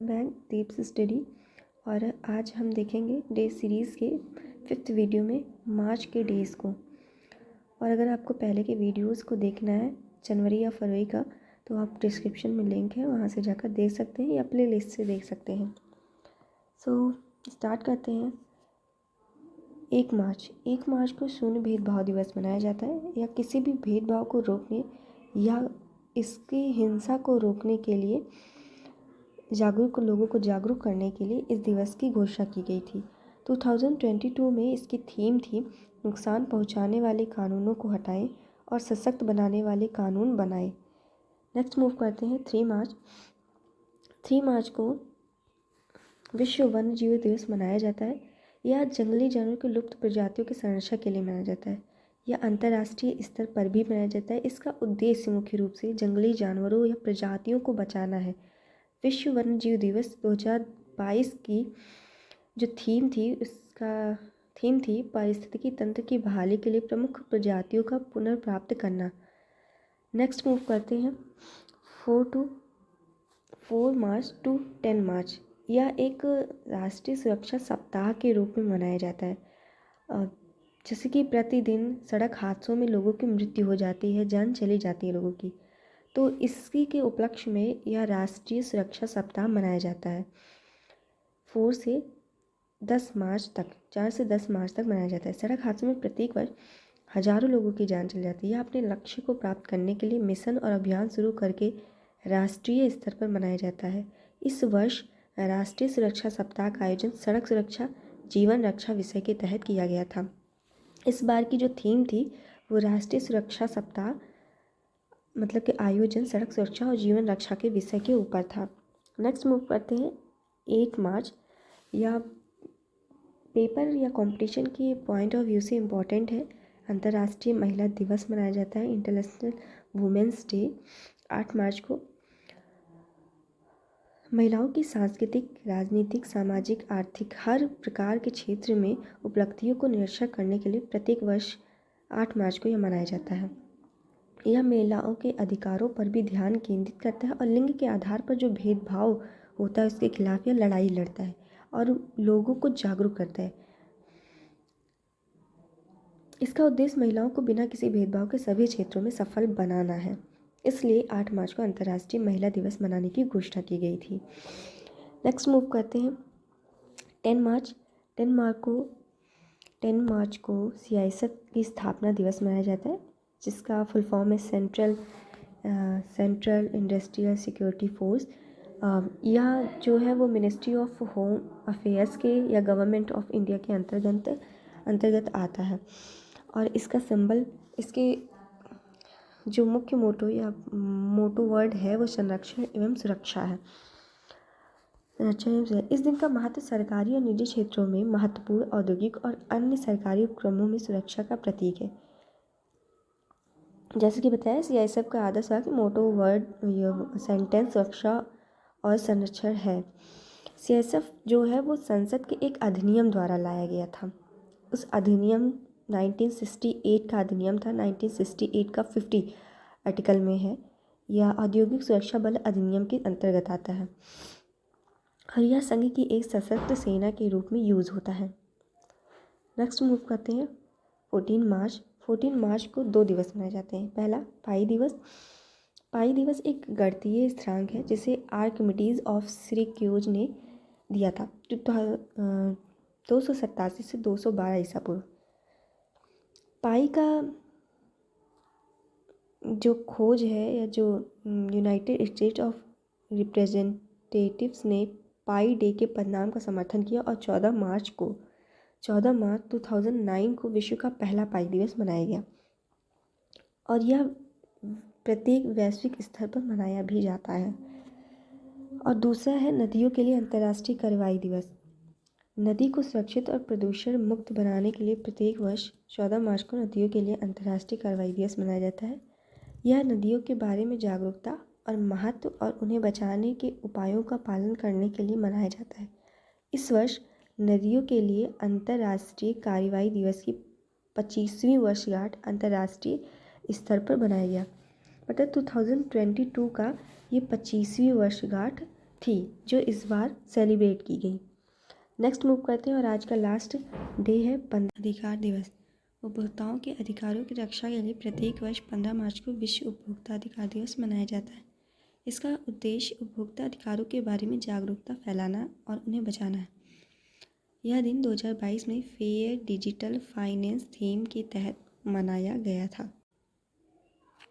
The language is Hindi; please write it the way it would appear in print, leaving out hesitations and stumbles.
Back Deep's study. और आज हम देखेंगे डे सीरीज़ के 5th वीडियो में मार्च के डेज़ को। और अगर आपको पहले के वीडियोस को देखना है जनवरी या फरवरी का, तो आप डिस्क्रिप्शन में लिंक है, वहाँ से जाकर देख सकते हैं या प्ले लिस्ट से देख सकते हैं। सो स्टार्ट करते हैं। 1 मार्च को शून्य भेदभाव दिवस मनाया जाता है, या किसी भी भेदभाव को रोकने या इसकी हिंसा को रोकने के लिए लोगों को जागरूक करने के लिए इस दिवस की घोषणा की गई थी। 2022 में इसकी थीम थी नुकसान पहुंचाने वाले कानूनों को हटाएं और सशक्त बनाने वाले कानून बनाएं। नेक्स्ट मूव करते हैं 3 मार्च को विश्व वन्य जीव दिवस मनाया जाता है। यह जंगली जानवरों की लुप्त प्रजातियों की संरक्षण के लिए मनाया जाता है। यह अंतर्राष्ट्रीय स्तर पर भी मनाया जाता है। इसका उद्देश्य मुख्य रूप से जंगली जानवरों या प्रजातियों को बचाना है। विश्व वन्य जीव दिवस 2022 की जो थीम थी पारिस्थितिकी तंत्र की बहाली के लिए प्रमुख प्रजातियों का पुनर्प्राप्त करना। नेक्स्ट मूव करते हैं 4 मार्च टू 10 मार्च। यह एक राष्ट्रीय सुरक्षा सप्ताह के रूप में मनाया जाता है। जैसे कि प्रतिदिन सड़क हादसों में लोगों की मृत्यु हो जाती है, जान चली जाती है लोगों की, तो इसी के उपलक्ष्य में यह राष्ट्रीय सुरक्षा सप्ताह मनाया जाता है। 4 से 10 मार्च तक मनाया जाता है। सड़क हादसों में प्रत्येक वर्ष हजारों लोगों की जान चली जाती है। यह अपने लक्ष्य को प्राप्त करने के लिए मिशन और अभियान शुरू करके राष्ट्रीय स्तर पर मनाया जाता है। इस वर्ष राष्ट्रीय सुरक्षा सप्ताह का आयोजन सड़क सुरक्षा जीवन रक्षा विषय के तहत किया गया था। इस बार की जो थीम थी वो राष्ट्रीय सुरक्षा सप्ताह मतलब कि आयोजन सड़क सुरक्षा और जीवन रक्षा के विषय के ऊपर था। नेक्स्ट मूव करते हैं 8 मार्च। यह पेपर या कंपटीशन के पॉइंट ऑफ व्यू से इम्पॉर्टेंट है। अंतर्राष्ट्रीय महिला दिवस मनाया जाता है, इंटरनेशनल वुमेंस डे। 8 मार्च को महिलाओं की सांस्कृतिक, राजनीतिक, सामाजिक, आर्थिक हर प्रकार के क्षेत्र में उपलब्धियों को निरीक्षण करने के लिए प्रत्येक वर्ष 8 मार्च को यह मनाया जाता है। यह महिलाओं के अधिकारों पर भी ध्यान केंद्रित करता है और लिंग के आधार पर जो भेदभाव होता है उसके खिलाफ यह लड़ाई लड़ता है और लोगों को जागरूक करता है। इसका उद्देश्य महिलाओं को बिना किसी भेदभाव के सभी क्षेत्रों में सफल बनाना है। इसलिए 8 मार्च को अंतर्राष्ट्रीय महिला दिवस मनाने की घोषणा की गई थी। नेक्स्ट मूव करते हैं 10 मार्च। 10 मार्च को CISF की स्थापना दिवस मनाया जाता है, जिसका फुल फॉर्म है सेंट्रल इंडस्ट्रियल सिक्योरिटी फोर्स। यह जो है वो मिनिस्ट्री ऑफ होम अफेयर्स के या गवर्नमेंट ऑफ इंडिया के अंतर्गत आता है। और इसका सिंबल, इसके जो मुख्य मोटो वर्ड है वो संरक्षण एवं सुरक्षा है। इस दिन का महत्व सरकारी और निजी क्षेत्रों में महत्वपूर्ण औद्योगिक और अन्य सरकारी उपक्रमों में सुरक्षा का प्रतीक है। जैसे कि बताया, CISF का आदर्श वाक्य मोटो वर्ड सेंटेंस सुरक्षा और संरक्षण है। CISF जो है वो संसद के एक अधिनियम द्वारा लाया गया था। उस अधिनियम 1968 का अधिनियम था। 1968 का 50 आर्टिकल में है। यह औद्योगिक सुरक्षा बल अधिनियम के अंतर्गत आता है और यह संघ की एक सशस्त्र सेना के रूप में यूज़ होता है। नेक्स्ट मूव करते हैं 14 मार्च। 14 मार्च को 2 दिवस मनाए जाते हैं। पहला पाई दिवस। पाई दिवस एक गणितीय स्थिरांक है जिसे आर्किमिडीज ऑफ सिरैक्यूज ने दिया था 287 से 212 ईसा पूर्व। पाई का जो खोज है या जो यूनाइटेड स्टेट्स ऑफ रिप्रेजेंटेटिव्स ने पाई डे के पदनाम का समर्थन किया और 14 मार्च 2009 को विश्व का पहला पाई दिवस मनाया गया और यह प्रत्येक वैश्विक स्तर पर मनाया भी जाता है। और दूसरा है नदियों के लिए अंतर्राष्ट्रीय कार्रवाई दिवस। नदी को सुरक्षित और प्रदूषण मुक्त बनाने के लिए प्रत्येक वर्ष 14 मार्च को नदियों के लिए अंतर्राष्ट्रीय कार्रवाई दिवस मनाया जाता है। यह नदियों के बारे में जागरूकता और महत्व और उन्हें बचाने के उपायों का पालन करने के लिए मनाया जाता है। इस वर्ष नदियों के लिए अंतर्राष्ट्रीय कार्रवाई दिवस की 25वीं वर्षगांठ अंतर्राष्ट्रीय स्तर पर बनाया गया। मतलब 2022 का ये 25वीं वर्षगांठ थी जो इस बार सेलिब्रेट की गई। नेक्स्ट मूव करते हैं और आज का लास्ट डे है अधिकार दिवस। उपभोक्ताओं के अधिकारों की रक्षा के लिए प्रत्येक वर्ष 15 मार्च को विश्व उपभोक्ता अधिकार दिवस मनाया जाता है। इसका उद्देश्य उपभोक्ता अधिकारों के बारे में जागरूकता फैलाना और उन्हें बचाना है। यह दिन 2022 में फेयर डिजिटल फाइनेंस थीम के तहत मनाया गया था।